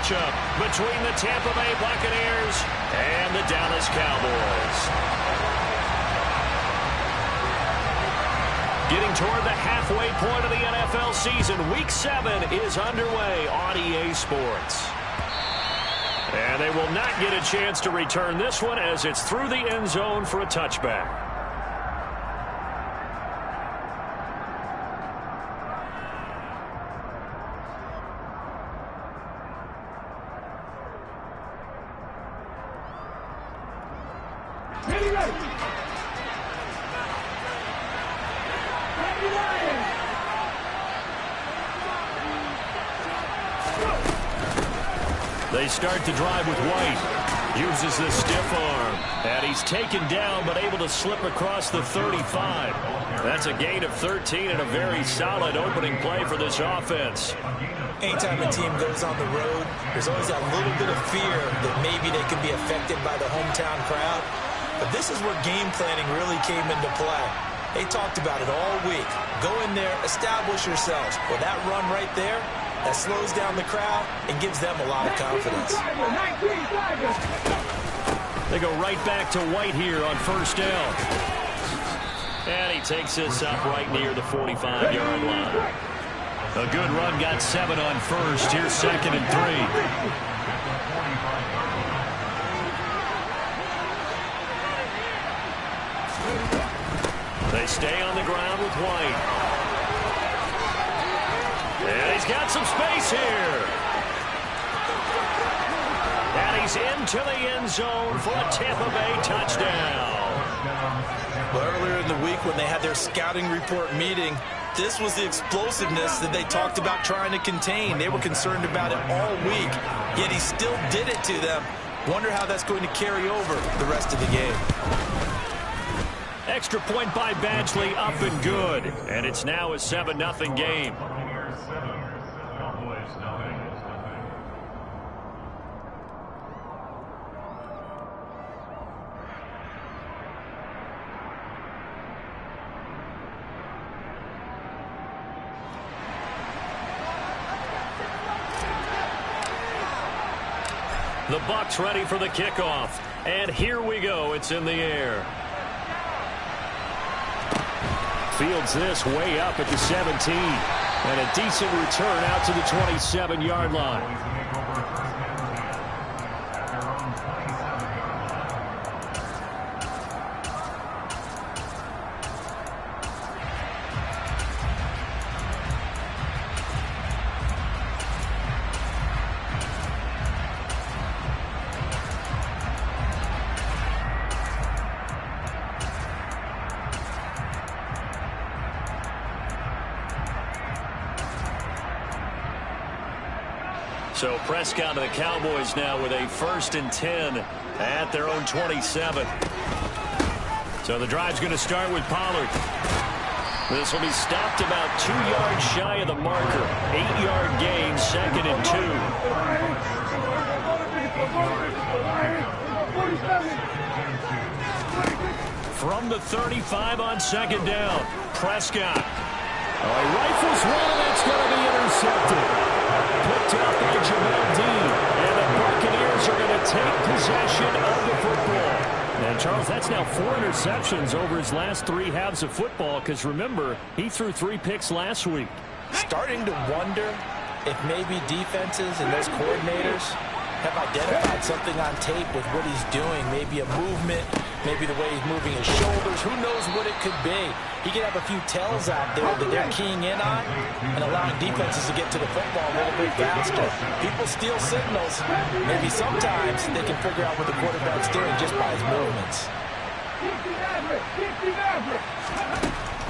matchup between the Tampa Bay Buccaneers and the Dallas Cowboys. Getting toward the halfway point of the NFL season, Week 7 is underway on EA Sports. And they will not get a chance to return this one as it's through the end zone for a touchback. They start the drive with White. Uses the stiff arm. And he's taken down but able to slip across the 35. That's a gain of 13 and a very solid opening play for this offense. Anytime a team goes on the road, there's always that little bit of fear that maybe they can be affected by the hometown crowd. But this is where game planning really came into play. They talked about it all week. Go in there, establish yourselves. Well, that run right there, that slows down the crowd and gives them a lot of confidence. They go right back to White here on first down. And he takes this up right near the 45-yard line. A good run got 7 on first. Here's 2nd and 3. They stay on the ground with White. And he's got some space here. And he's into the end zone for a Tampa Bay touchdown. Well, earlier in the week when they had their scouting report meeting, this was the explosiveness that they talked about trying to contain. They were concerned about it all week, yet he still did it to them. Wonder how that's going to carry over the rest of the game. Extra point by Badgley, up and good. And it's now a 7-0 game. The Bucs ready for the kickoff. And here we go. It's in the air. Fields this way up at the 17. And a decent return out to the 27-yard line. So Prescott and the Cowboys now with a 1st and 10 at their own 27. So the drive's going to start with Pollard. This will be stopped about 2 yards shy of the marker. 8-yard gain, 2nd and 2. From the 35 on 2nd down, Prescott. Oh, he rifles one, that's going to be intercepted. Picked up by Jamel Dean, and the Buccaneers are going to take possession of the football. And, Charles, that's now 4 interceptions over his last 3 halves of football, because, remember, he threw 3 picks last week. Starting to wonder if maybe defenses and those coordinators have identified something on tape with what he's doing, maybe a movement, maybe the way he's moving his shoulders. Who knows what it could be? He could have a few tells out there that they're keying in on and allowing defenses to get to the football a little bit faster. People steal signals. Maybe sometimes they can figure out what the quarterback's doing just by his movements.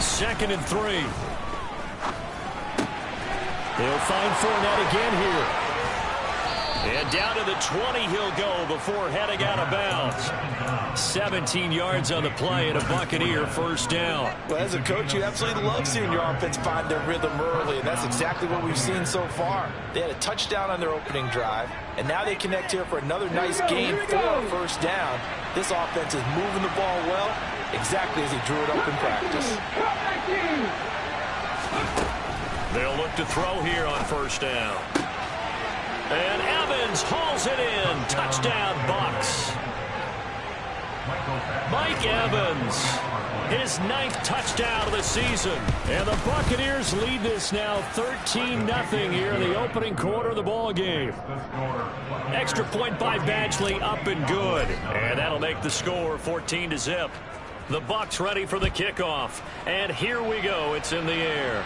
2nd and 3. They'll find Fournette again here. And down to the 20 he'll go before heading out of bounds. 17 yards on the play and a Buccaneer 1st down. Well, as a coach, you absolutely love seeing your offense find their rhythm early, and that's exactly what we've seen so far. They had a touchdown on their opening drive, and now they connect here for another nice gain for a 1st down. This offense is moving the ball well, exactly as he drew it up in practice. They'll look to throw here on 1st down. And Evans Evans hauls it in. Touchdown, Bucs. Mike Evans, his 9th touchdown of the season. And the Buccaneers lead this now 13-0 here in the opening quarter of the ball game. Extra point by Badgley, up and good. And that'll make the score 14-0. The Bucs ready for the kickoff. And here we go. It's in the air.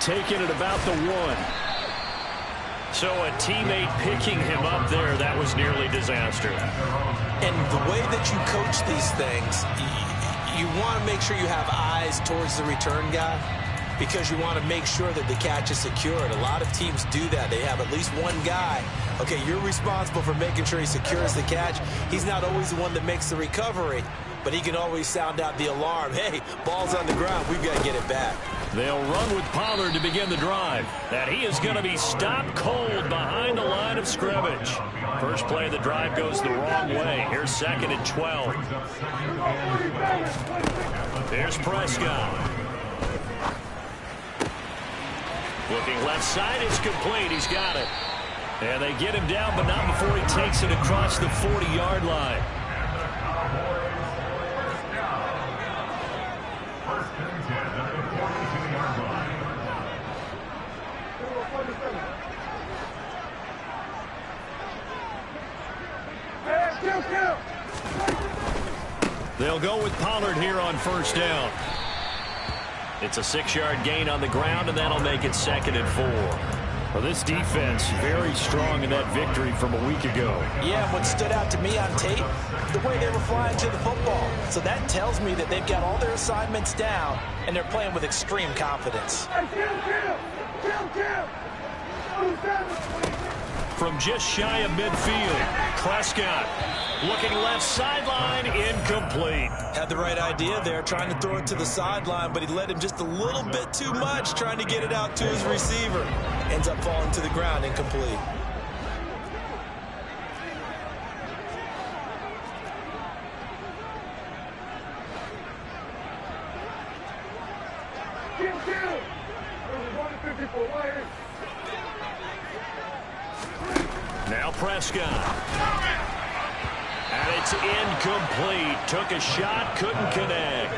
Taking it about the 1. So a teammate picking him up there, that was nearly disaster. And the way that you coach these things, you want to make sure you have eyes towards the return guy because you want to make sure that the catch is secured. A lot of teams do that. They have at least one guy. Okay, you're responsible for making sure he secures the catch. He's not always the one that makes the recovery, but he can always sound out the alarm. Hey, ball's on the ground. We've got to get it back. They'll run with Pollard to begin the drive. And he is going to be stopped cold behind the line of scrimmage. First play of the drive goes the wrong way. Here's 2nd and 12. There's Prescott. Looking left side, it's complete. He's got it. And they get him down, but not before he takes it across the 40-yard line. They'll go with Pollard here on first down. It's a 6-yard gain on the ground, and that'll make it 2nd and 4. Well, this defense very strong in that victory from a week ago. Yeah, what stood out to me on tape, the way they were flying to the football. So that tells me that they've got all their assignments down, and they're playing with extreme confidence. From just shy of midfield, Prescott looking left sideline, incomplete. Had the right idea there, trying to throw it to the sideline, but he led him just a little bit too much, trying to get it out to his receiver. Ends up falling to the ground, incomplete. Now Prescott. And it's incomplete. Took a shot, couldn't connect.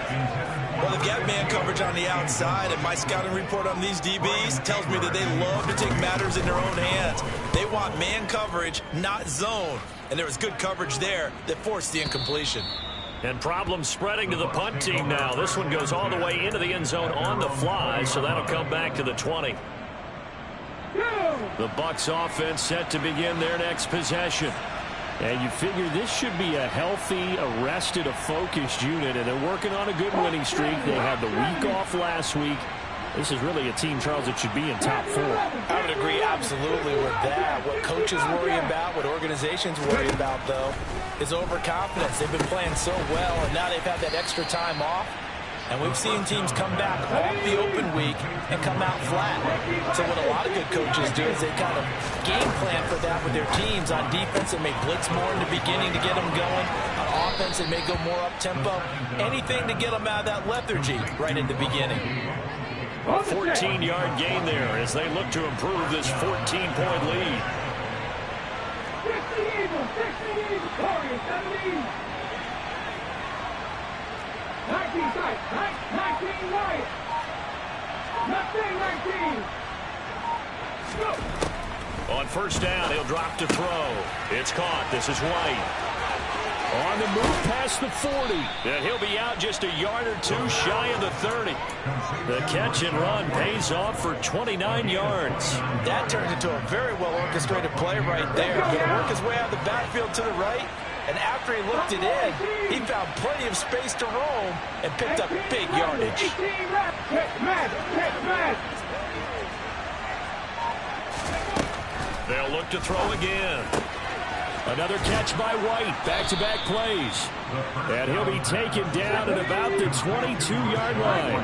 Well, they've got man coverage on the outside, and my scouting report on these DBs tells me that they love to take matters in their own hands. They want man coverage, not zone. And there was good coverage there that forced the incompletion. And problems spreading to the punt team now. This one goes all the way into the end zone on the fly, so that'll come back to the 20. The Bucs offense set to begin their next possession. And you figure this should be a healthy, a rested, a focused unit, and they're working on a good winning streak. They had the week off last week. This is really a team, Charles, that should be in top 4. I would agree absolutely with that. What coaches worry about, what organizations worry about, though, is overconfidence. They've been playing so well, and now they've had that extra time off. And we've seen teams come back off the open week and come out flat. So what a lot of good coaches do is they kind of game plan for that with their teams. On defense, they may blitz more in the beginning to get them going. On offense, they may go more up-tempo. Anything to get them out of that lethargy right in the beginning. A 14-yard gain there as they look to improve this 14-point lead. 19 right. 19 right. 19. Go. On first down, he'll drop to throw. It's caught. This is White. On the move past the 40. And he'll be out just a yard or two shy of the 30. The catch and run pays off for 29 yards. That turns into a very well-orchestrated play right there. Going to work his way out of the backfield to the right. And after he looked it in, he found plenty of space to roam and picked up big yardage. They'll look to throw again. Another catch by White. Back-to-back plays. And he'll be taken down at about the 22-yard line.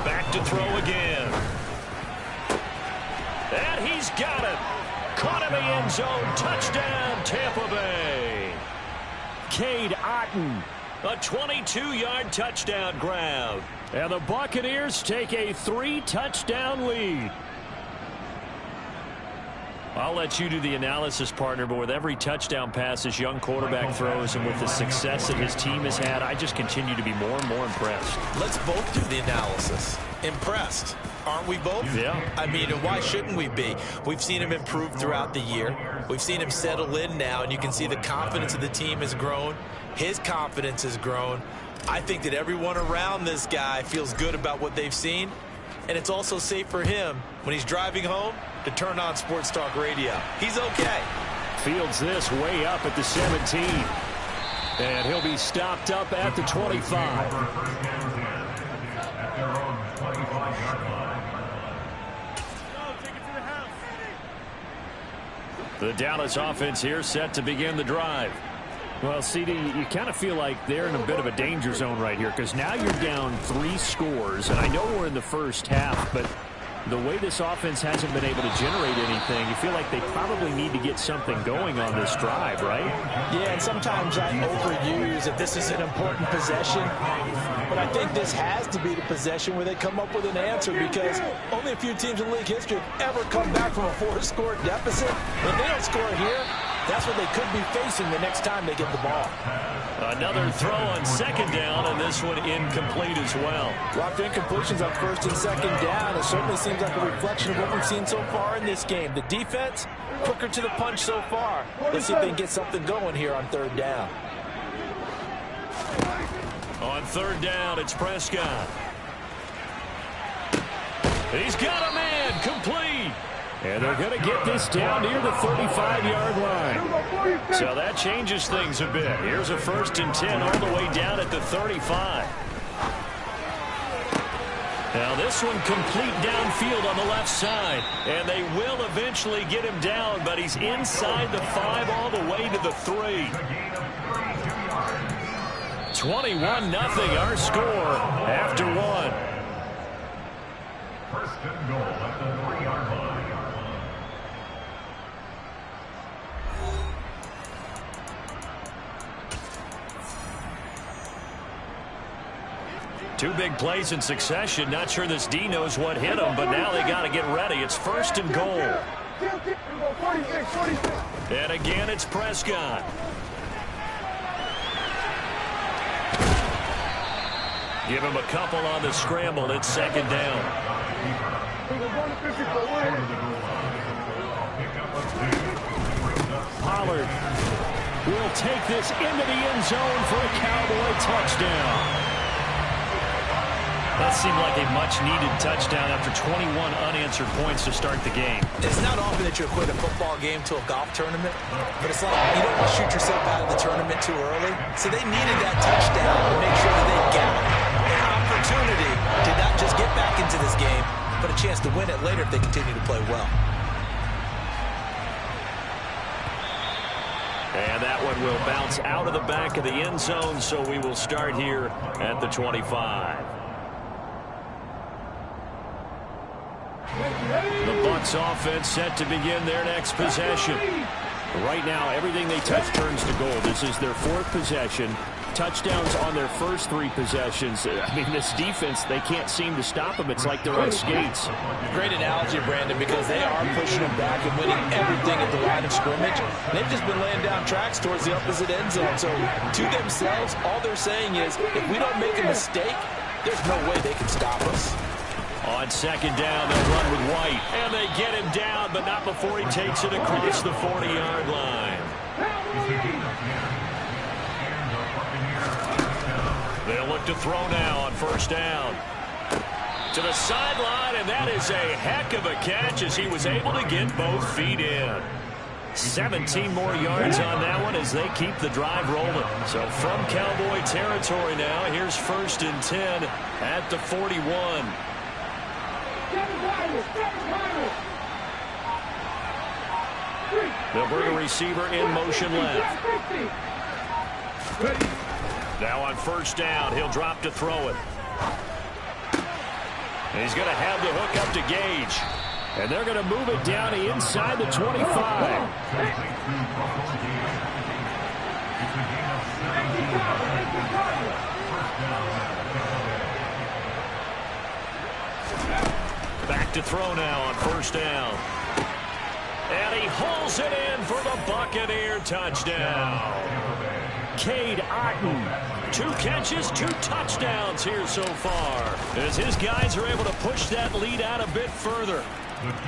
Back to throw again. And he's got it. Caught in the end zone. Touchdown, Tampa Bay. Cade Otton A 22-yard touchdown grab. And the Buccaneers take a 3-touchdown lead. I'll let you do the analysis, partner, but with every touchdown pass this young quarterback throws and with the success that his team has had, I just continue to be more and more impressed. Let's both do the analysis. Impressed. Aren't we both? Yeah. I mean, and why shouldn't we be? We've seen him improve throughout the year. We've seen him settle in now, and you can see the confidence of the team has grown. His confidence has grown. I think that everyone around this guy feels good about what they've seen, and it's also safe for him when he's driving home to turn on Sports Talk Radio. He's okay. Fields this way up at the 17. And he'll be stopped up at the 25. The Dallas offense here set to begin the drive. Well, CD, you kind of feel like they're in a bit of a danger zone right here because now you're down 3 scores. And I know we're in the first half, but the way this offense hasn't been able to generate anything, you feel like they probably need to get something going on this drive, right? Yeah, and sometimes I overuse if this is an important possession. But I think this has to be the possession where they come up with an answer because only a few teams in league history have ever come back from a 4-score deficit. If they don't score here, that's what they could be facing the next time they get the ball. Another throw on second down, and this one incomplete as well. Lots of incompletions on first and second down. It certainly seems like a reflection of what we've seen so far in this game. The defense, quicker to the punch so far. Let's see if they can get something going here on third down. On third down, it's Prescott. He's got a man, complete. And they're going to get this down near the 35-yard line. So that changes things a bit. Here's a 1st and 10 all the way down at the 35. Now this one complete downfield on the left side. And they will eventually get him down, but he's inside the 5 all the way to the 3. 21-0 our score after 1. 1st and goal at the 3-yard line. Two big plays in succession. Not sure this D knows what hit him, but now they got to get ready. It's 1st and goal. And again, it's Prescott. Give him a couple on the scramble. It's 2nd down. Pollard will take this into the end zone for a Cowboy touchdown. That seemed like a much-needed touchdown after 21 unanswered points to start the game. It's not often that you equate a football game to a golf tournament, but it's like you don't want to shoot yourself out of the tournament too early. So they needed that touchdown to make sure that they got an opportunity to not just get back into this game, but a chance to win it later if they continue to play well. And that one will bounce out of the back of the end zone, so we will start here at the 25. The Bucs offense set to begin their next possession. Right now, everything they touch turns to gold. This is their 4th possession. Touchdowns on their first 3 possessions. I mean, this defense, they can't seem to stop them. It's like they're on skates. Great analogy, Brandon, because they are pushing them back and winning everything at the line of scrimmage. They've just been laying down tracks towards the opposite end zone. So to themselves, all they're saying is, if we don't make a mistake, there's no way they can stop us. On 2nd down, they'll run with White. And they get him down, but not before he takes it across the 40-yard line. They'll look to throw now on 1st down. To the sideline, and that is a heck of a catch as he was able to get both feet in. 17 more yards on that one as they keep the drive rolling. So from Cowboy territory now, here's 1st and 10 at the 41. They'll bring a receiver in motion left. Now on 1st down, he'll drop to throw it. He's going to have the hook up to Gage. And they're going to move it down inside the 25. Back to throw now on first down. And he hauls it in for the Buccaneer touchdown. Cade Otton, 2 catches, 2 touchdowns here so far, as his guys are able to push that lead out a bit further.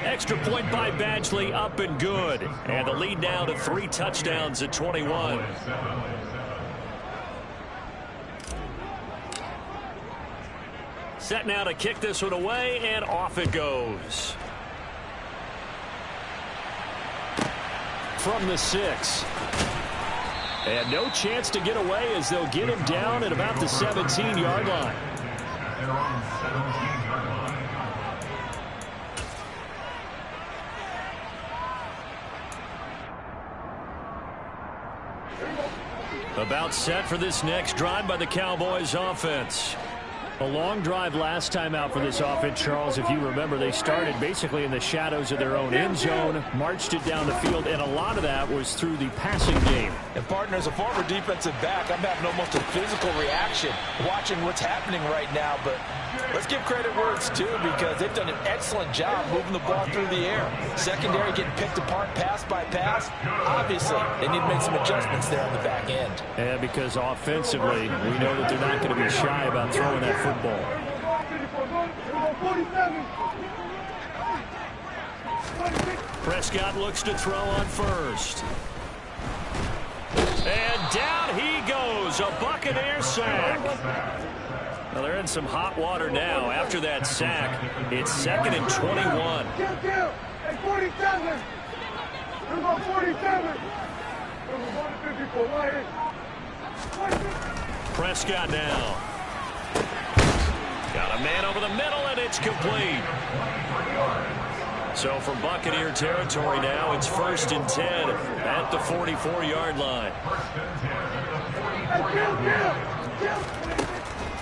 Extra point by Badgley, up and good. And the lead now to 3 touchdowns at 21. Set now to kick this one away, and off it goes. From the 6. And no chance to get away as they'll get him down at about the 17-yard line. About set for this next drive by the Cowboys offense. A long drive last time out for this offense, Charles. If you remember, they started basically in the shadows of their own end zone, marched it down the field, and a lot of that was through the passing game. And partner, as a former defensive back, I'm having almost a physical reaction watching what's happening right now. But let's give credit where it's due, because they've done an excellent job moving the ball through the air. Secondary getting picked apart pass by pass. Obviously, they need to make some adjustments there on the back end. And because offensively, we know that they're not going to be shy about throwing that football. Prescott looks to throw on first. And down he goes, a Buccaneer sack. Well, they're in some hot water now after that sack. It's 2nd and 21. Hey, 47. Number 47. Prescott now. Got a man over the middle, and it's complete. So from Buccaneer territory now, it's 1st and 10 at the 44-yard line.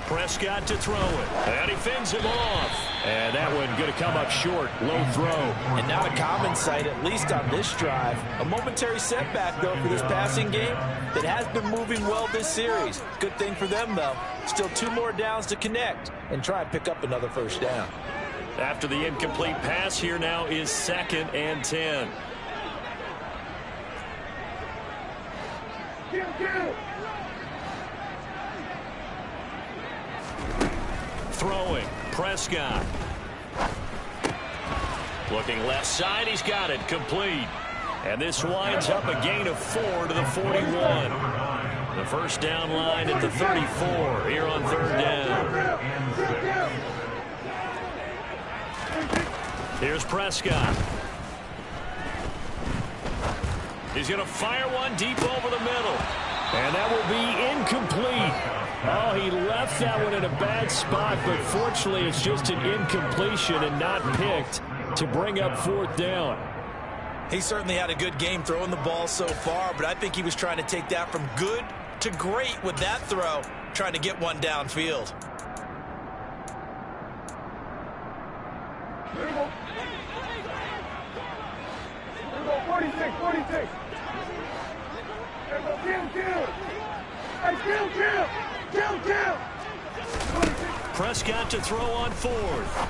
Prescott to throw it, and he fends him off. And that one going to come up short, low throw. And not a common sight, at least on this drive. A momentary setback, though, for this passing game that has been moving well this series. Good thing for them, though. Still 2 more downs to connect and try and pick up another first down. After the incomplete pass, here now is 2nd and 10. Throwing, Prescott. Looking left side, he's got it, complete. And this winds up a gain of 4 to the 41. The first down line at the 34 here on 3rd down. Here's Prescott. He's going to fire one deep over the middle. And that will be incomplete. Oh, he left that one in a bad spot, but fortunately it's just an incompletion and not picked to bring up 4th down. He certainly had a good game throwing the ball so far, but I think he was trying to take that from good to great with that throw, trying to get one downfield. Here we go. 46, 46. There we go, kill. Hey, kill. Prescott to throw on 4th.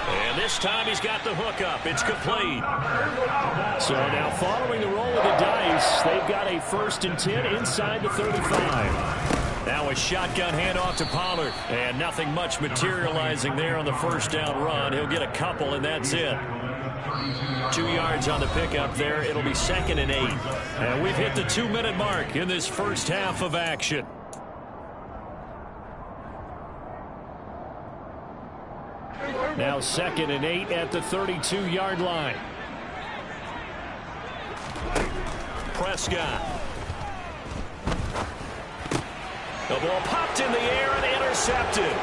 And this time he's got the hook up. It's complete. So now following the roll of the dice, they've got a 1st and 10 inside the 35. Now a shotgun handoff to Pollard. And nothing much materializing there on the first down run. He'll get a couple, and that's it. 2 yards on the pickup there. It'll be 2nd and 8. And we've hit the 2-minute mark in this first half of action. Now 2nd and 8 at the 32-yard line. Prescott. The ball popped in the air and intercepted.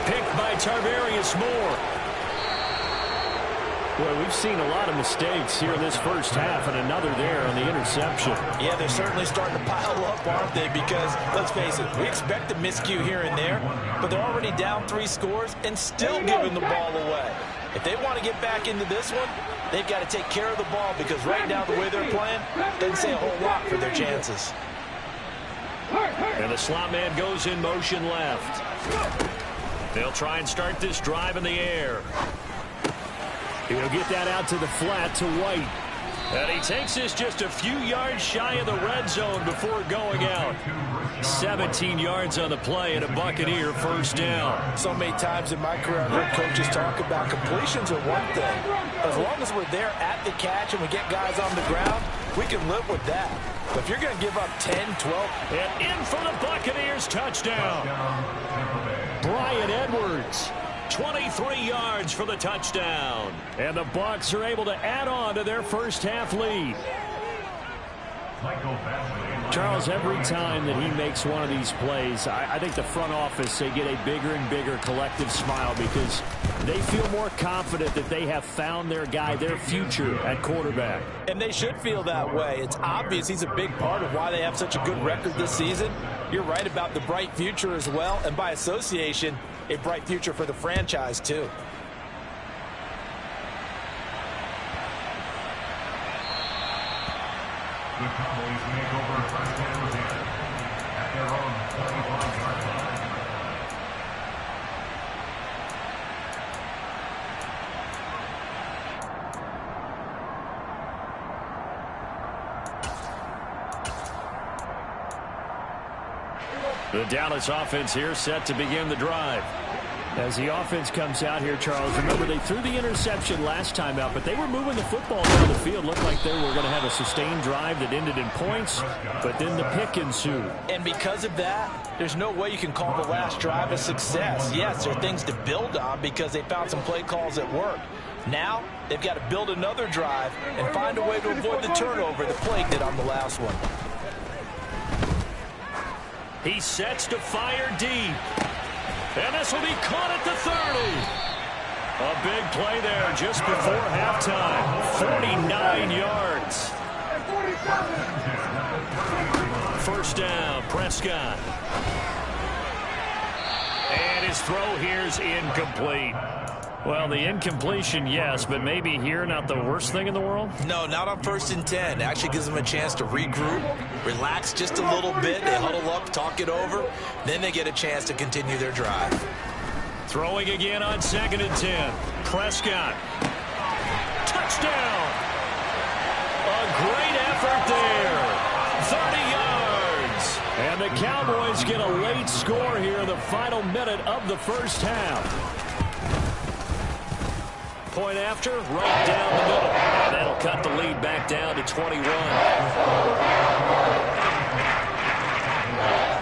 Picked by Tarvarius Moore. Boy, we've seen a lot of mistakes here in this first half, and another there on the interception. Yeah, they're certainly starting to pile up, aren't they? Because, let's face it, we expect a miscue here and there, but they're already down 3 scores and still giving the ball away. If they want to get back into this one, they've got to take care of the ball, because right now the way they're playing doesn't say a whole lot for their chances. And the slot man goes in motion left. They'll try and start this drive in the air. He'll get that out to the flat to White. And he takes this just a few yards shy of the red zone before going out. 17 yards on the play and a Buccaneer first down. So many times in my career, I've heard coaches talk about completions are one thing. As long as we're there at the catch and we get guys on the ground, we can live with that. But if you're going to give up 10, 12. And in for the Buccaneers touchdown. Brian Edwards. 23 yards for the touchdown. And the Bucs are able to add on to their first half lead. Charles, every time that he makes one of these plays, I think the front office, they get a bigger and bigger collective smile because they feel more confident that they have found their guy, their future at quarterback. And they should feel that way. It's obvious he's a big part of why they have such a good record this season. You're right about the bright future as well, and by association, a bright future for the franchise, too. The Cowboys make over first and 10 at their own 45-yard line. The Dallas offense here set to begin the drive. As the offense comes out here, Charles, remember they threw the interception last time out, but they were moving the football down the field. Looked like they were going to have a sustained drive that ended in points, but then the pick ensued. And because of that, there's no way you can call the last drive a success. Yes, there are things to build on because they found some play calls that work. Now, they've got to build another drive and find a way to avoid the turnover that plagued it on the last one. He sets to fire deep. And this will be caught at the 30. A big play there just before halftime. 49 yards. First down, Prescott. And his throw here's incomplete. Well, the incompletion, yes, but maybe here not the worst thing in the world? No, not on 1st and 10. It actually gives them a chance to regroup, relax just a little bit. They huddle up, talk it over. Then they get a chance to continue their drive. Throwing again on 2nd and 10. Prescott. Touchdown. A great effort there. 30 yards. And the Cowboys get a late score here in the final minute of the first half. Point after, right down the middle. And that'll cut the lead back down to 21.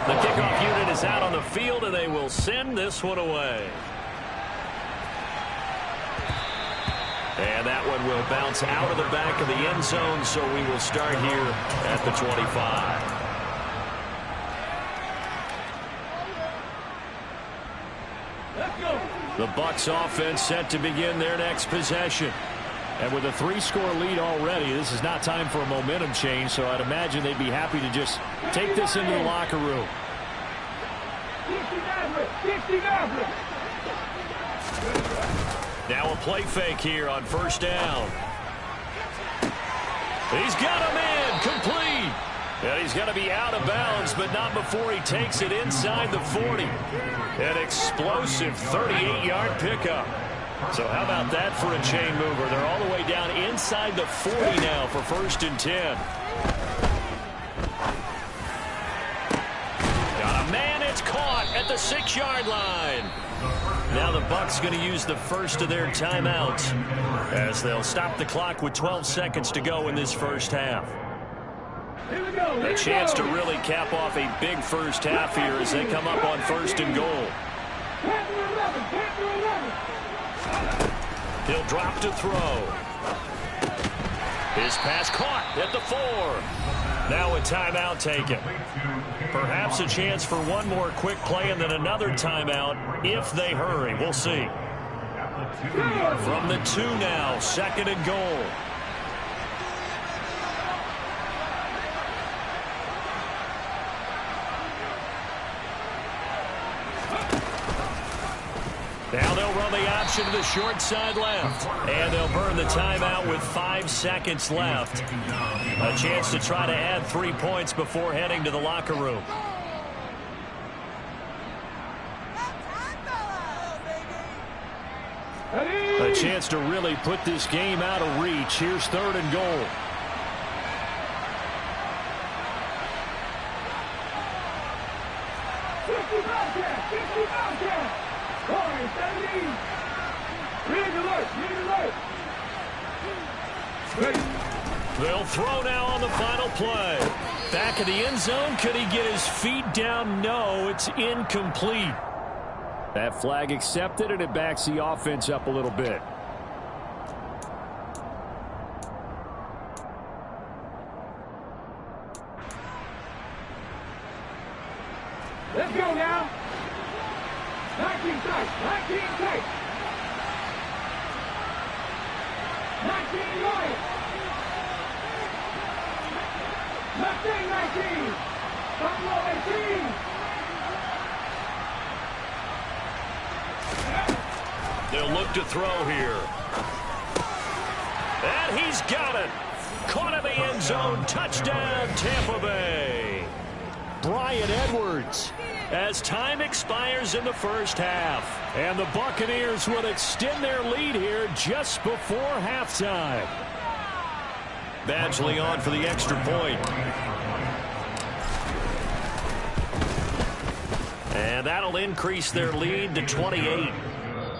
The kickoff unit is out on the field, and they will send this one away. And that one will bounce out of the back of the end zone, so we will start here at the 25. The Bucs offense set to begin their next possession. And with a 3-score lead already, this is not time for a momentum change, so I'd imagine they'd be happy to just take this into the locker room. Now a play fake here on first down. He's got him in, complete. And he's going to be out of bounds, but not before he takes it inside the 40. An explosive 38-yard pickup. So how about that for a chain mover? They're all the way down inside the 40 now for 1st and 10. Got a man, it's caught at the 6-yard line. Now the Bucs going to use the first of their timeouts as they'll stop the clock with 12 seconds to go in this first half. A chance to really cap off a big first half here as they come up on 1st and goal. He'll drop to throw. His pass caught at the 4. Now a timeout taken. Perhaps a chance for one more quick play and then another timeout if they hurry. We'll see. From the 2 now, 2nd and goal. Now they'll run the option to the short side left. And they'll burn the timeout with 5 seconds left. A chance to try to add 3 points before heading to the locker room. A chance to really put this game out of reach. Here's 3rd and goal. They'll throw now on the final play. Back of the end zone. Could he get his feet down? No, it's incomplete. That flag accepted, and it backs the offense up a little bit. Let's go now. 19 tight. 19 tight. 19 right. 19. Buffalo 18. They'll look to throw here. And he's got it. Caught in the end zone. Touchdown, Tampa Bay. Bryan Edwards. As time expires in the first half. And the Buccaneers will extend their lead here just before halftime. Badgley on for the extra point. And that'll increase their lead to 28.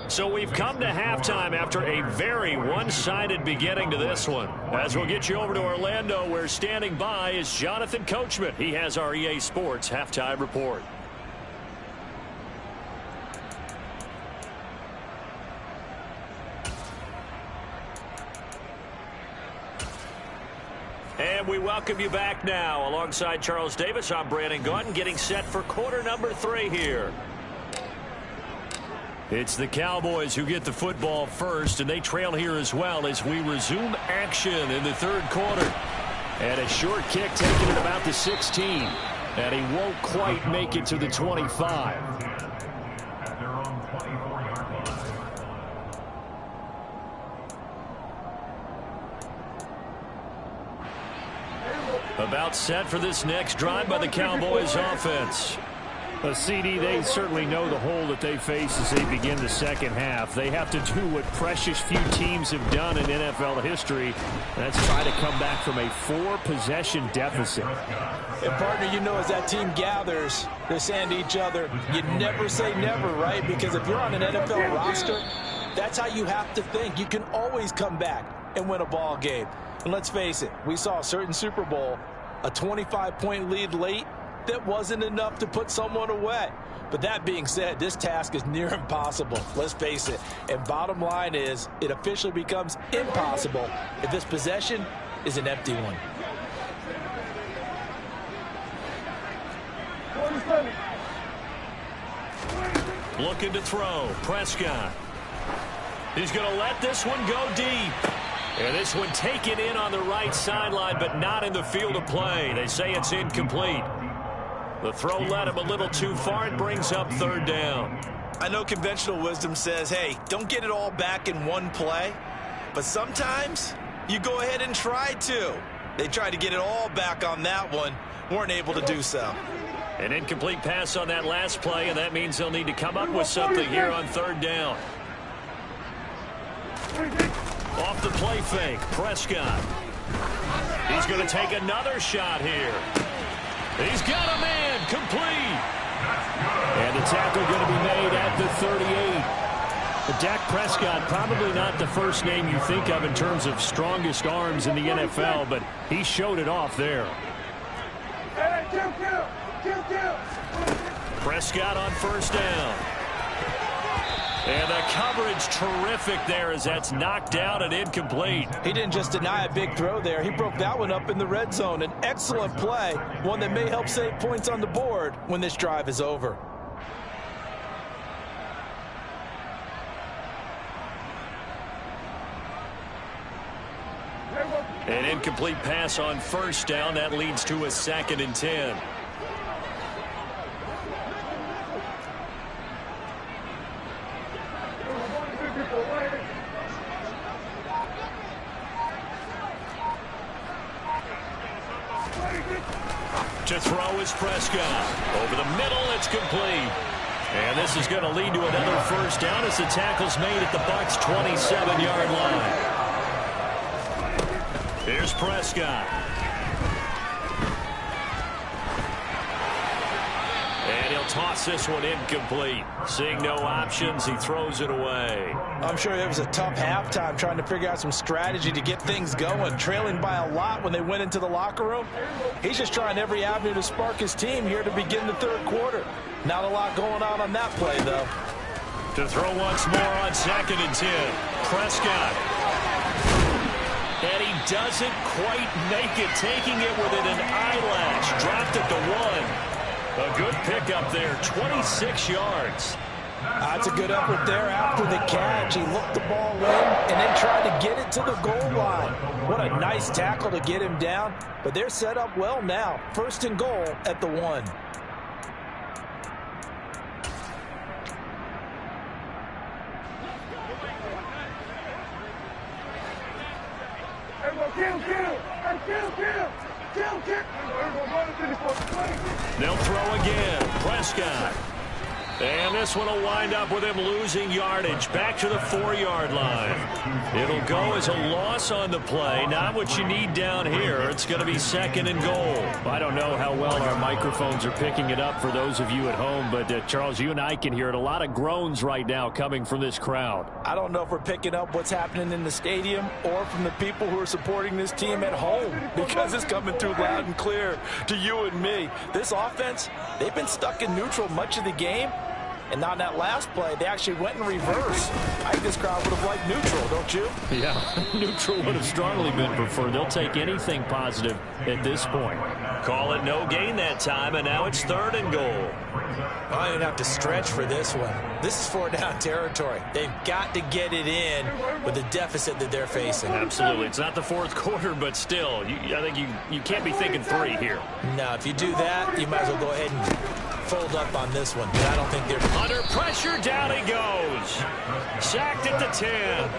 So we've come to halftime after a very one-sided beginning to this one. As we'll get you over to Orlando, where standing by is Jonathan Coachman. He has our EA Sports halftime report. And we welcome you back now. Alongside Charles Davis, I'm Brandon Gaudin, getting set for quarter number 3 here. It's the Cowboys who get the football first, and they trail here as well as we resume action in the 3rd quarter. And a short kick taken at about the 16. And he won't quite make it to the 25. At their own 24-yard line. About set for this next drive by the Cowboys offense. CD, they certainly know the hole that they face as they begin the second half. They have to do what precious few teams have done in NFL history. That's try to come back from a 4-possession deficit. And, partner, you know, as that team gathers, they're saying to each other, you never say never, right? Because if you're on an NFL roster, that's how you have to think. You can always come back and win a ball game. And let's face it, we saw a certain Super Bowl, a 25-point lead late, that wasn't enough to put someone away. But that being said, this task is near impossible. Let's face it. And bottom line is, it officially becomes impossible if this possession is an empty one. Looking to throw. Prescott. He's going to let this one go deep. And this one taken in on the right sideline, but not in the field of play. They say it's incomplete. The throw led him a little too far and brings up 3rd down. I know conventional wisdom says, hey, don't get it all back in one play. But sometimes you go ahead and try to. They tried to get it all back on that one. Weren't able to do so. An incomplete pass on that last play, and that means they'll need to come up with something here on 3rd down. Off the play fake, Prescott. He's going to take another shot here. He's got a man, complete. And the tackle going to be made at the 38. But Dak Prescott, probably not the first name you think of in terms of strongest arms in the NFL, but he showed it off there. Prescott on 1st down. And the coverage terrific there as that's knocked out and incomplete. He didn't just deny a big throw there. He broke that one up in the red zone. An excellent play, one that may help save points on the board when this drive is over. An incomplete pass on 1st down. That leads to a 2nd and 10. To throw is Prescott. Over the middle, it's complete. And this is going to lead to another first down as the tackle's made at the Bucs' 27-yard line. Here's Prescott. And he'll toss this one incomplete. Seeing no options, he throws it away. I'm sure it was a tough halftime trying to figure out some strategy to get things going. Trailing by a lot when they went into the locker room. He's just trying every avenue to spark his team here to begin the third quarter. Not a lot going on that play, though. To throw once more on 2nd and 10. Prescott. And he doesn't quite make it, taking it within an eyelash. Dropped it to 1. A good pickup there, 26 yards. That's a good effort there after the catch. He looked the ball in and then tried to get it to the goal line. What a nice tackle to get him down. But they're set up well now. 1st and goal at the 1. They'll throw again. Prescott. And this one will wind up with him losing yardage. Back to the 4-yard line. It'll go as a loss on the play. Not what you need down here. It's going to be 2nd and goal. I don't know how well our microphones are picking it up for those of you at home, but Charles, you and I can hear it. A lot of groans right now coming from this crowd. I don't know if we're picking up what's happening in the stadium or from the people who are supporting this team at home, because it's coming through loud and clear to you and me. This offense, they've been stuck in neutral much of the game. And on that last play, they actually went in reverse. I think this crowd would have liked neutral, don't you? Yeah, neutral would have strongly been preferred. They'll take anything positive at this point. Call it no gain that time, and now it's 3rd and goal. I don't have to stretch for this one. This is 4-down territory. They've got to get it in with the deficit that they're facing. Absolutely. It's not the 4th quarter, but still, I think you can't be thinking 3 here. No, if you do that, you might as well go ahead and fold up on this one. But I don't think they're... Under pressure, down he goes. Sacked at the 10.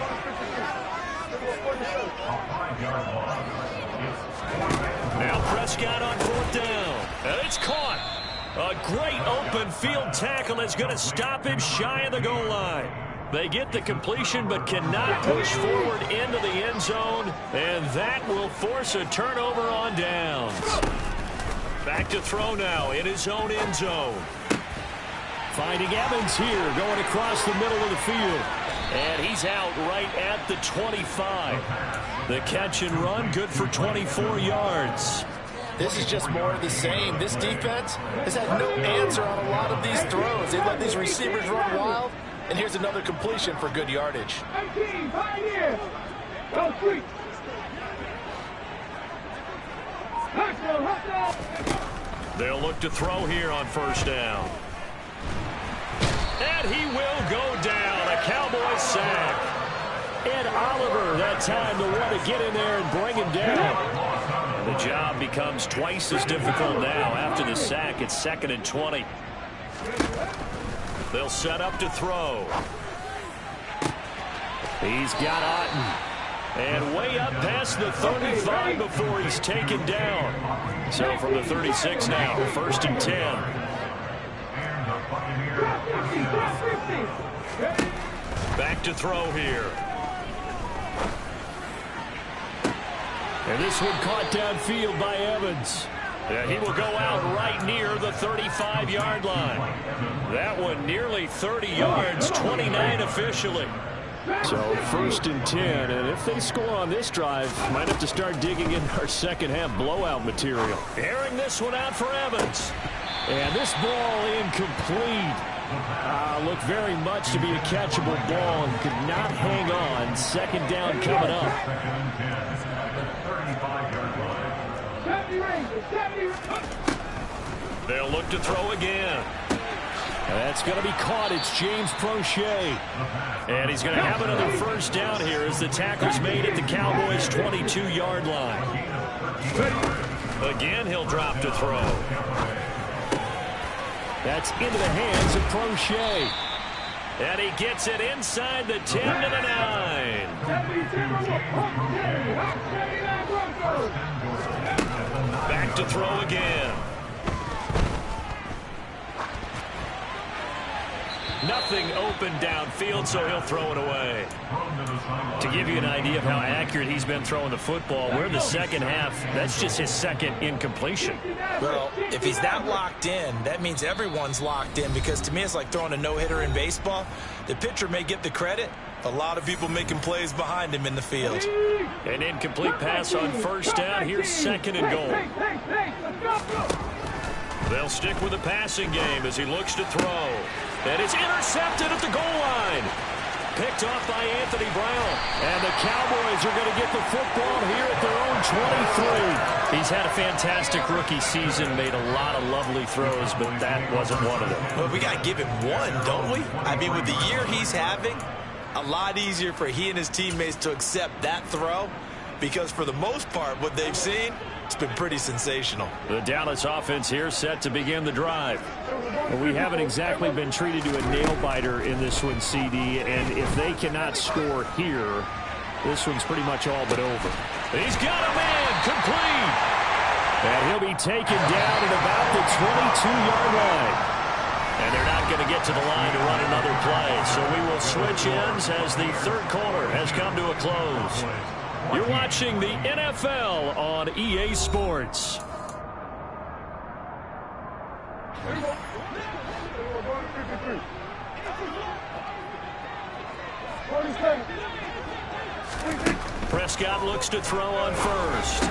Now Prescott on 4th down. And it's caught. A great open field tackle is going to stop him shy of the goal line. They get the completion but cannot push forward into the end zone, and that will force a turnover on downs. Back to throw now in his own end zone. Finding Evans here, going across the middle of the field. And he's out right at the 25. The catch and run, good for 24 yards. This is just more of the same. This defense has had no answer on a lot of these throws. They let these receivers run wild, and here's another completion for good yardage. 18, Pioneer. Go free. They'll look to throw here on 1st down. And he will go down. A Cowboys sack. Ed Oliver that time to want to get in there and bring him down. The job becomes twice as difficult now. After the sack, it's 2nd and 20. They'll set up to throw. He's got Otten. And way up past the 35 before he's taken down. So from the 36 now, 1st and 10. Back to throw here. And this one caught downfield by Evans. Yeah, he will go out right near the 35-yard line. That one nearly 30 yards, 29 officially. So 1st and 10, and if they score on this drive, might have to start digging in our second half blowout material. Airing this one out for Evans. And this ball incomplete. Looked very much to be a catchable ball and could not hang on. 2nd down coming up. They'll look to throw again. That's going to be caught. It's James Prochet. And he's going to have another 1st down here as the tackle's made at the Cowboys' 22-yard line. Again, he'll drop to throw. That's into the hands of Prochet. And he gets it inside the 10 to the 9. Back to throw again. Nothing open downfield, so he'll throw it away. To give you an idea of how accurate he's been throwing the football, we're in the second half. That's just his second incompletion. Well, if he's not locked in, that means everyone's locked in, because to me it's like throwing a no-hitter in baseball. The pitcher may get the credit. A lot of people making plays behind him in the field. An incomplete pass on first down. Here's second and goal. They'll stick with the passing game as he looks to throw. And it's intercepted at the goal line. Picked off by Anthony Brown. And the Cowboys are going to get the football here at their own 23. He's had a fantastic rookie season, made a lot of lovely throws, but that wasn't one of them. Well, we got to give him one, don't we? I mean, with the year he's having, a lot easier for he and his teammates to accept that throw, because for the most part, what they've seen, it's been pretty sensational. The Dallas offense here set to begin the drive. Well, we haven't exactly been treated to a nail-biter in this one, CD, and if they cannot score here, this one's pretty much all but over. He's got a man, complete. And he'll be taken down at about the 22-yard line. And they're not going to get to the line to run another play, so we will switch ends as the third quarter has come to a close. You're watching the NFL on EA Sports. Prescott looks to throw on first.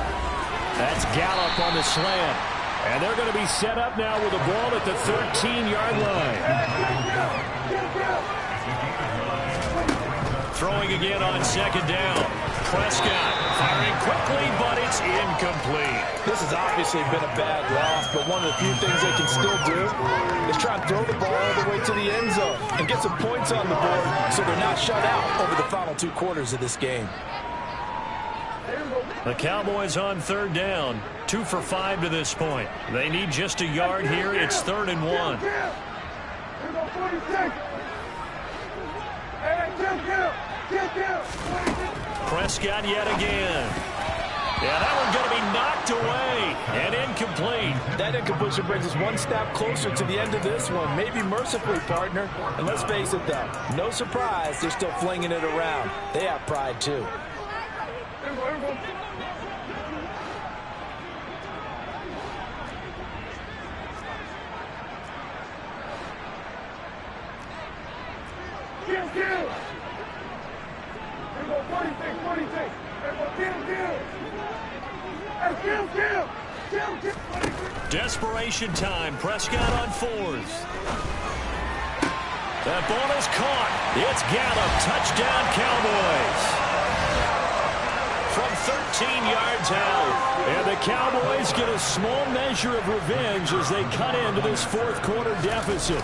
That's Gallup on the slant. And they're going to be set up now with the ball at the 13-yard line. Throwing again on second down. Prescott firing quickly, but it's incomplete. This has obviously been a bad loss, but one of the few things they can still do is try and throw the ball all the way to the end zone and get some points on the board so they're not shut out over the final 2 quarters of this game. The Cowboys on third down, 2 for 5 to this point. They need just a yard here. It's 3rd and 1. Prescott yet again. Yeah, that one's going to be knocked away and incomplete. That incompletion brings us one step closer to the end of this one. Maybe mercifully, partner. And let's face it, though, no surprise, they're still flinging it around. They have pride, too. Desperation time. Prescott on 4th. That ball is caught. It's Gallup. Touchdown, Cowboys. From 13 yards out. And the Cowboys get a small measure of revenge as they cut into this 4th quarter deficit.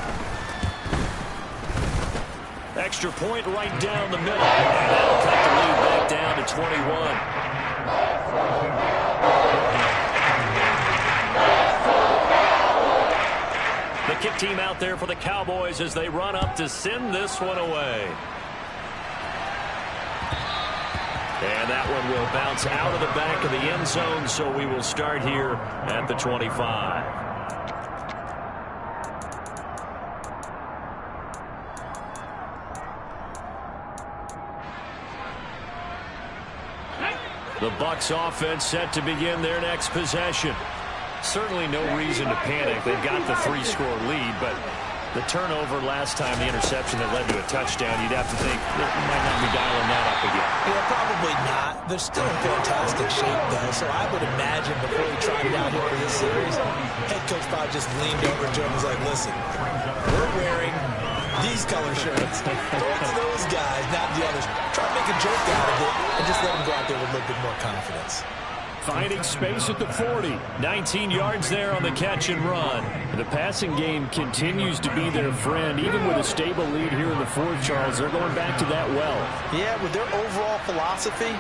Extra point right down the middle. And that'll cut the lead back down to 21. The kick team out there for the Cowboys as they run up to send this one away. And that one will bounce out of the back of the end zone, so we will start here at the 25. The Bucs offense set to begin their next possession. Certainly no reason to panic. They've got the 3-score lead, but the turnover last time, the interception that led to a touchdown, you'd have to think they might not be dialing that up again. Yeah, probably not. They're still in fantastic shape, though, so I would imagine before he tried it out here for this series, head coach probably just leaned over to him and was like, listen, we're wearing these color shirts. Throw it to those guys, not the others. Try to make a joke out of it and just let them go out there with a little bit more confidence. Finding space at the 40. 19 yards there on the catch and run. The passing game continues to be their friend. Even with a stable lead here in the 4th, Charles, they're going back to that well. Yeah, with their overall philosophy,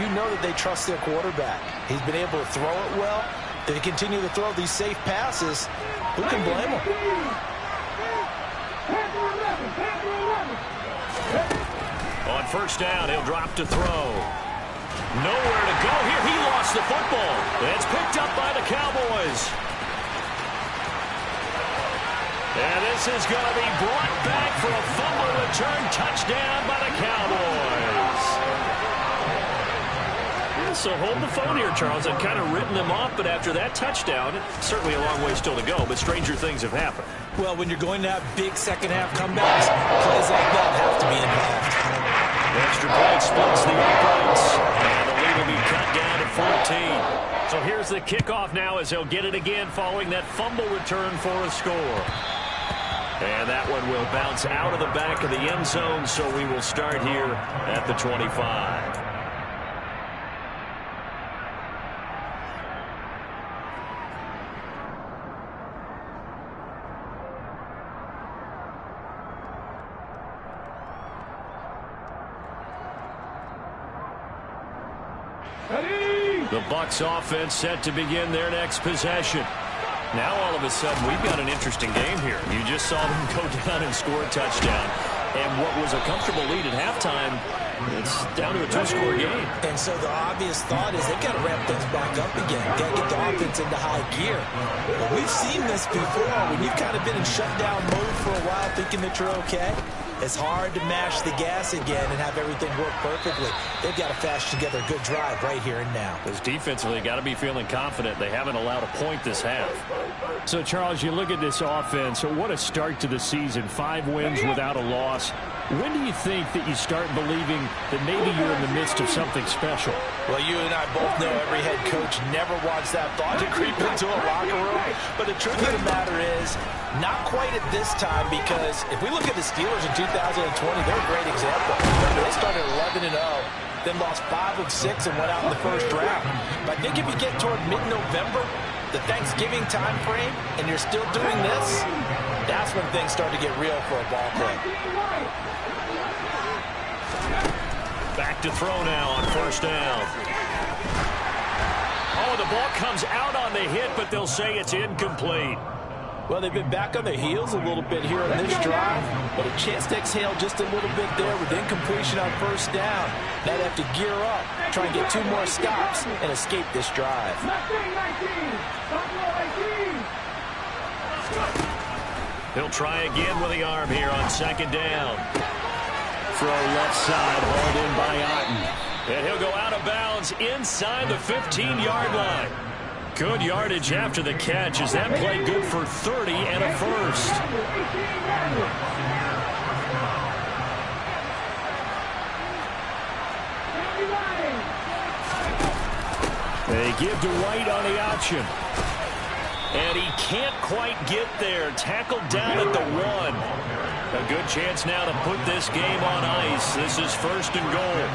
you know that they trust their quarterback. He's been able to throw it well. They continue to throw these safe passes. Who can blame them? On first down, he'll drop to throw. Nowhere to go here. He lost the football. It's picked up by the Cowboys. And this is going to be brought back for a fumble return touchdown by the Cowboys. So hold the phone here, Charles. I've kind of written them off, but after that touchdown, it's certainly a long way still to go, but stranger things have happened. Well, when you're going to have big second-half comebacks, plays like that have to be involved. The extra point splits the uprights, and the lead will be cut down to 14. So here's the kickoff now as he'll get it again following that fumble return for a score. And that one will bounce out of the back of the end zone, so we will start here at the 25. The Bucs offense set to begin their next possession. Now all of a sudden we've got an interesting game here. You just saw them go down and score a touchdown. And what was a comfortable lead at halftime, it's down to a two-score game. And so the obvious thought is they've got to ramp things back up again. Got to get the offense into high gear. But we've seen this before when you've kind of been in shutdown mode for a while thinking that you're okay. It's hard to mash the gas again and have everything work perfectly. They've got to fashion together a good drive right here and now. Because defensively, got to be feeling confident. They haven't allowed a point this half. So, Charles, you look at this offense. So what a start to the season. 5 wins without a loss. When do you think that you start believing that maybe you're in the midst of something special? Well, you and I both know every head coach never wants that thought to creep into a locker room. But the truth of the matter is, not quite at this time, because if we look at the Steelers in 2020, they're a great example. Remember, they started 11-0, then lost 5 of 6 and went out in the first round. But I think if you get toward mid-November, the Thanksgiving time frame, and you're still doing this, that's when things start to get real for a ball club. Back to throw now on first down. Oh, the ball comes out on the hit, but they'll say it's incomplete. Well, they've been back on their heels a little bit here on this drive, but a chance to exhale just a little bit there with incompletion on first down. Now they have to gear up, try and get 2 more stops, and escape this drive. He'll try again with the arm here on second down. Throw left side, hauled in by Otten. And he'll go out of bounds inside the 15-yard line. Good yardage after the catch as that play good for 30 and a first. They give to White on the option. And he can't quite get there. Tackled down at the 1. A good chance now to put this game on ice. This is first and goal.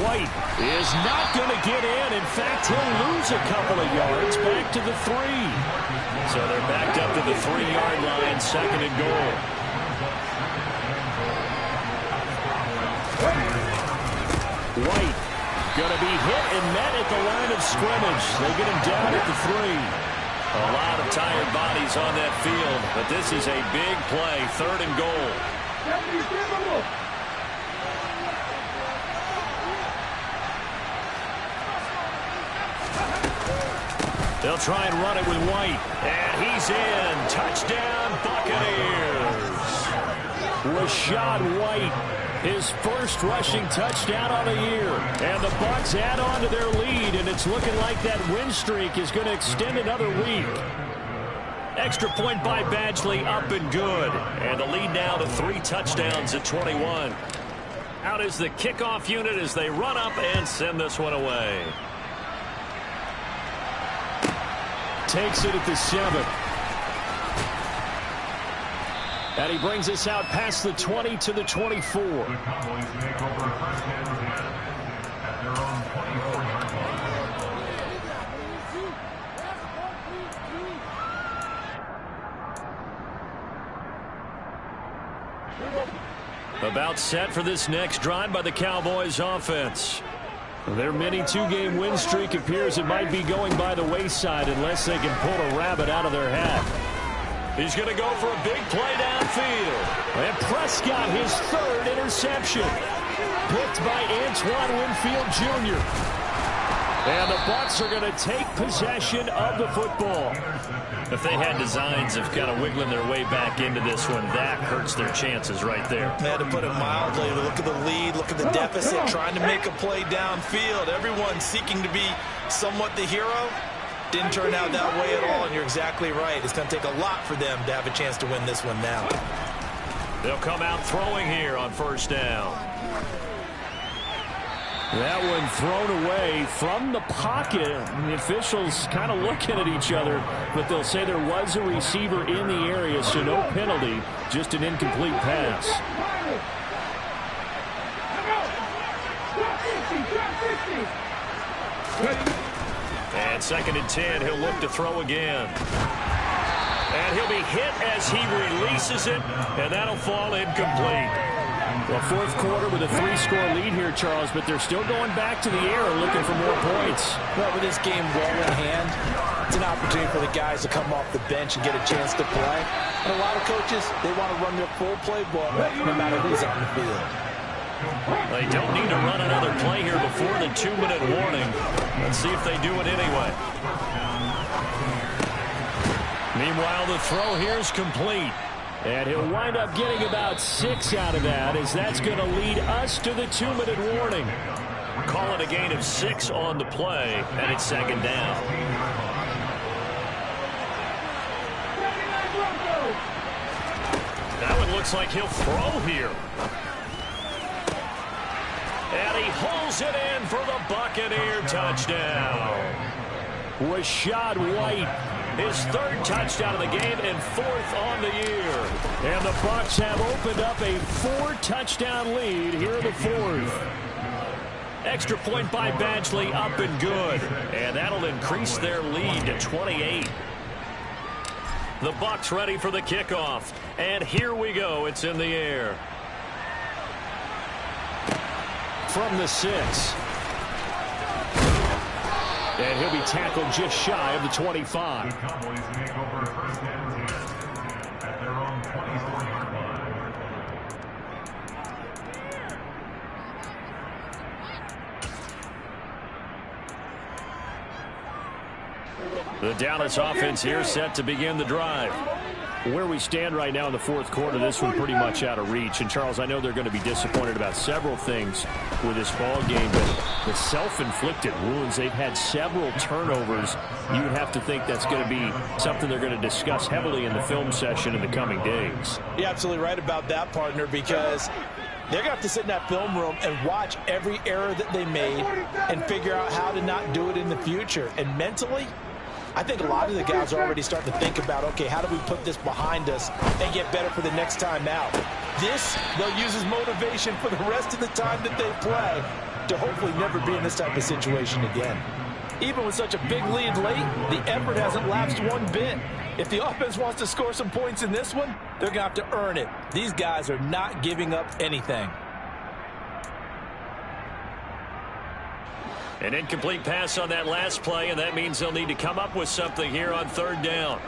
White is not going to get in. In fact, he'll lose a couple of yards back to the 3. So they're backed up to the 3-yard line, second and goal. White going to be hit and met at the line of scrimmage. They get him down at the 3. A lot of tired bodies on that field, but this is a big play, third and goal. They'll try and run it with White. And he's in. Touchdown, Buccaneers. Rashad White, his first rushing touchdown of the year. And the Bucs add on to their lead, and it's looking like that win streak is going to extend another week. Extra point by Badgley, up and good. And the lead now to 3 touchdowns at 21. Out is the kickoff unit as they run up and send this one away. Takes it at the 7. And he brings us out past the 20 to the 24. The Cowboys make over a first down again at their own 24-yard line. About set for this next drive by the Cowboys offense. Their mini 2-game win streak appears it might be going by the wayside unless they can pull a rabbit out of their hat. He's going to go for a big play downfield. And Prescott, his third interception. Picked by Antoine Winfield Jr. And the Bucs are going to take possession of the football. If they had designs of kind of wiggling their way back into this one, that hurts their chances right there. Man, to put it mildly, look at the lead, look at the deficit, trying to make a play downfield. Everyone seeking to be somewhat the hero. Didn't turn out that way at all, and you're exactly right. It's going to take a lot for them to have a chance to win this one now. They'll come out throwing here on first down. That one thrown away from the pocket. The officials kind of looking at each other, but they'll say there was a receiver in the area, so no penalty, just an incomplete pass. And 2nd and 10, he'll look to throw again. And he'll be hit as he releases it, and that'll fall incomplete. Well, fourth quarter with a 3-score lead here, Charles, but they're still going back to the air looking for more points. Well, with this game well in hand, it's an opportunity for the guys to come off the bench and get a chance to play. And a lot of coaches, they want to run their full playbook no matter who's on the field. They don't need to run another play here before the 2-minute warning. Let's see if they do it anyway. Meanwhile, the throw here is complete. And he'll wind up getting about 6 out of that, as that's going to lead us to the 2-minute warning. Call it a gain of 6 on the play, and it's 2nd down. That one looks like he'll throw here. And he holds it in for the Buccaneer touchdown. Rashad White, his 3rd touchdown of the game and 4th on the year. And the Bucs have opened up a 4-touchdown lead here in the 4th. Extra point by Badgley, up and good. And that'll increase their lead to 28. The Bucs ready for the kickoff. And here we go. It's in the air. From the 6. And he'll be tackled just shy of the 25. The Cowboys make over first down here at their own 24-yard line. The Dallas offense here set to begin the drive. Where we stand right now in the fourth quarter, this one pretty much out of reach. And, Charles, I know they're going to be disappointed about several things with this ball game, but the self-inflicted wounds, they've had several turnovers. You would have to think that's going to be something they're going to discuss heavily in the film session in the coming days. You're absolutely right about that, partner, because they're going to have to sit in that film room and watch every error that they made and figure out how to not do it in the future. And mentally, I think a lot of the guys are already starting to think about, okay, how do we put this behind us and get better for the next time out? This, they'll use as motivation for the rest of the time that they play to hopefully never be in this type of situation again. Even with such a big lead late, the effort hasn't lapsed one bit. If the offense wants to score some points in this one, they're going to have to earn it. These guys are not giving up anything. An incomplete pass on that last play, and that means they'll need to come up with something here on 3rd down.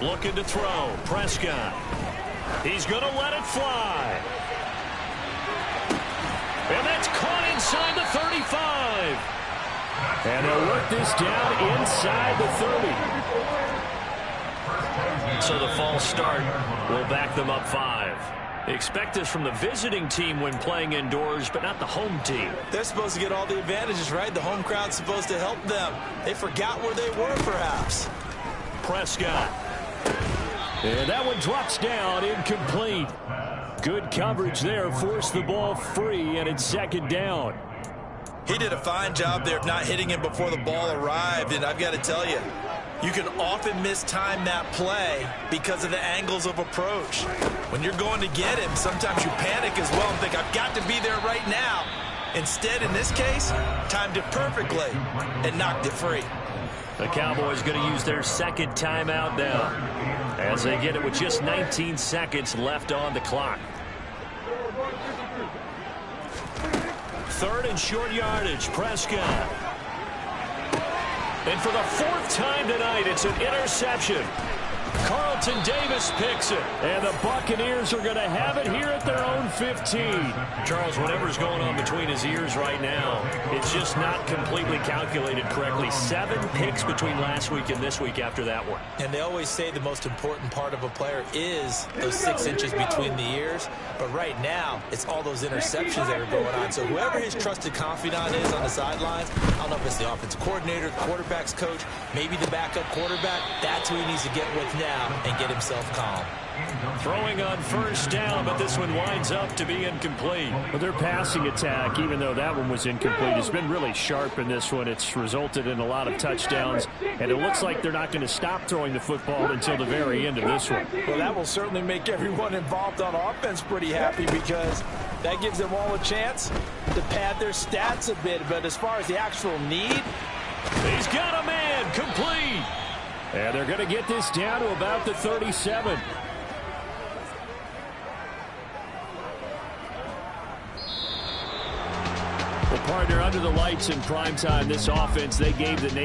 Looking to throw. Prescott. He's going to let it fly. And that's caught inside the 35. And they'll work this down inside the 30. So the false start will back them up 5. Expect this from the visiting team when playing indoors, but not the home team. They're supposed to get all the advantages, right? The home crowd's supposed to help them. They forgot where they were, perhaps. Prescott. And that one drops down, incomplete. Good coverage there, forced the ball free, and it's 2nd down. He did a fine job there of not hitting him before the ball arrived, and I've got to tell you, you can often mistime that play because of the angles of approach. When you're going to get him, sometimes you panic as well and think, I've got to be there right now. Instead, in this case, timed it perfectly and knocked it free. The Cowboys going to use their 2nd timeout now as they get it with just 19 seconds left on the clock. 3rd and short yardage. Prescott. And for the fourth time tonight, it's an interception. Carlton Davis picks it. And the Buccaneers are going to have it here at their own 15. Charles, whatever's going on between his ears right now, it's just not completely calculated correctly. 7 picks between last week and this week after that one. And they always say the most important part of a player is those 6 inches between the ears. But right now, it's all those interceptions that are going on. So whoever his trusted confidant is on the sidelines, I don't know if it's the offensive coordinator, the quarterback's coach, maybe the backup quarterback, that's who he needs to get with now and get himself calm. Throwing on first down, but this one winds up to be incomplete. Well, their passing attack, even though that one was incomplete, has been really sharp in this one. It's resulted in a lot of touchdowns, and it looks like they're not going to stop throwing the football until the very end of this one. Well, that will certainly make everyone involved on offense pretty happy because that gives them all a chance to pad their stats a bit. But as far as the actual need, he's got a man complete. And they're going to get this down to about the 37. Well, partner, under the lights in primetime, this offense, they gave the Navy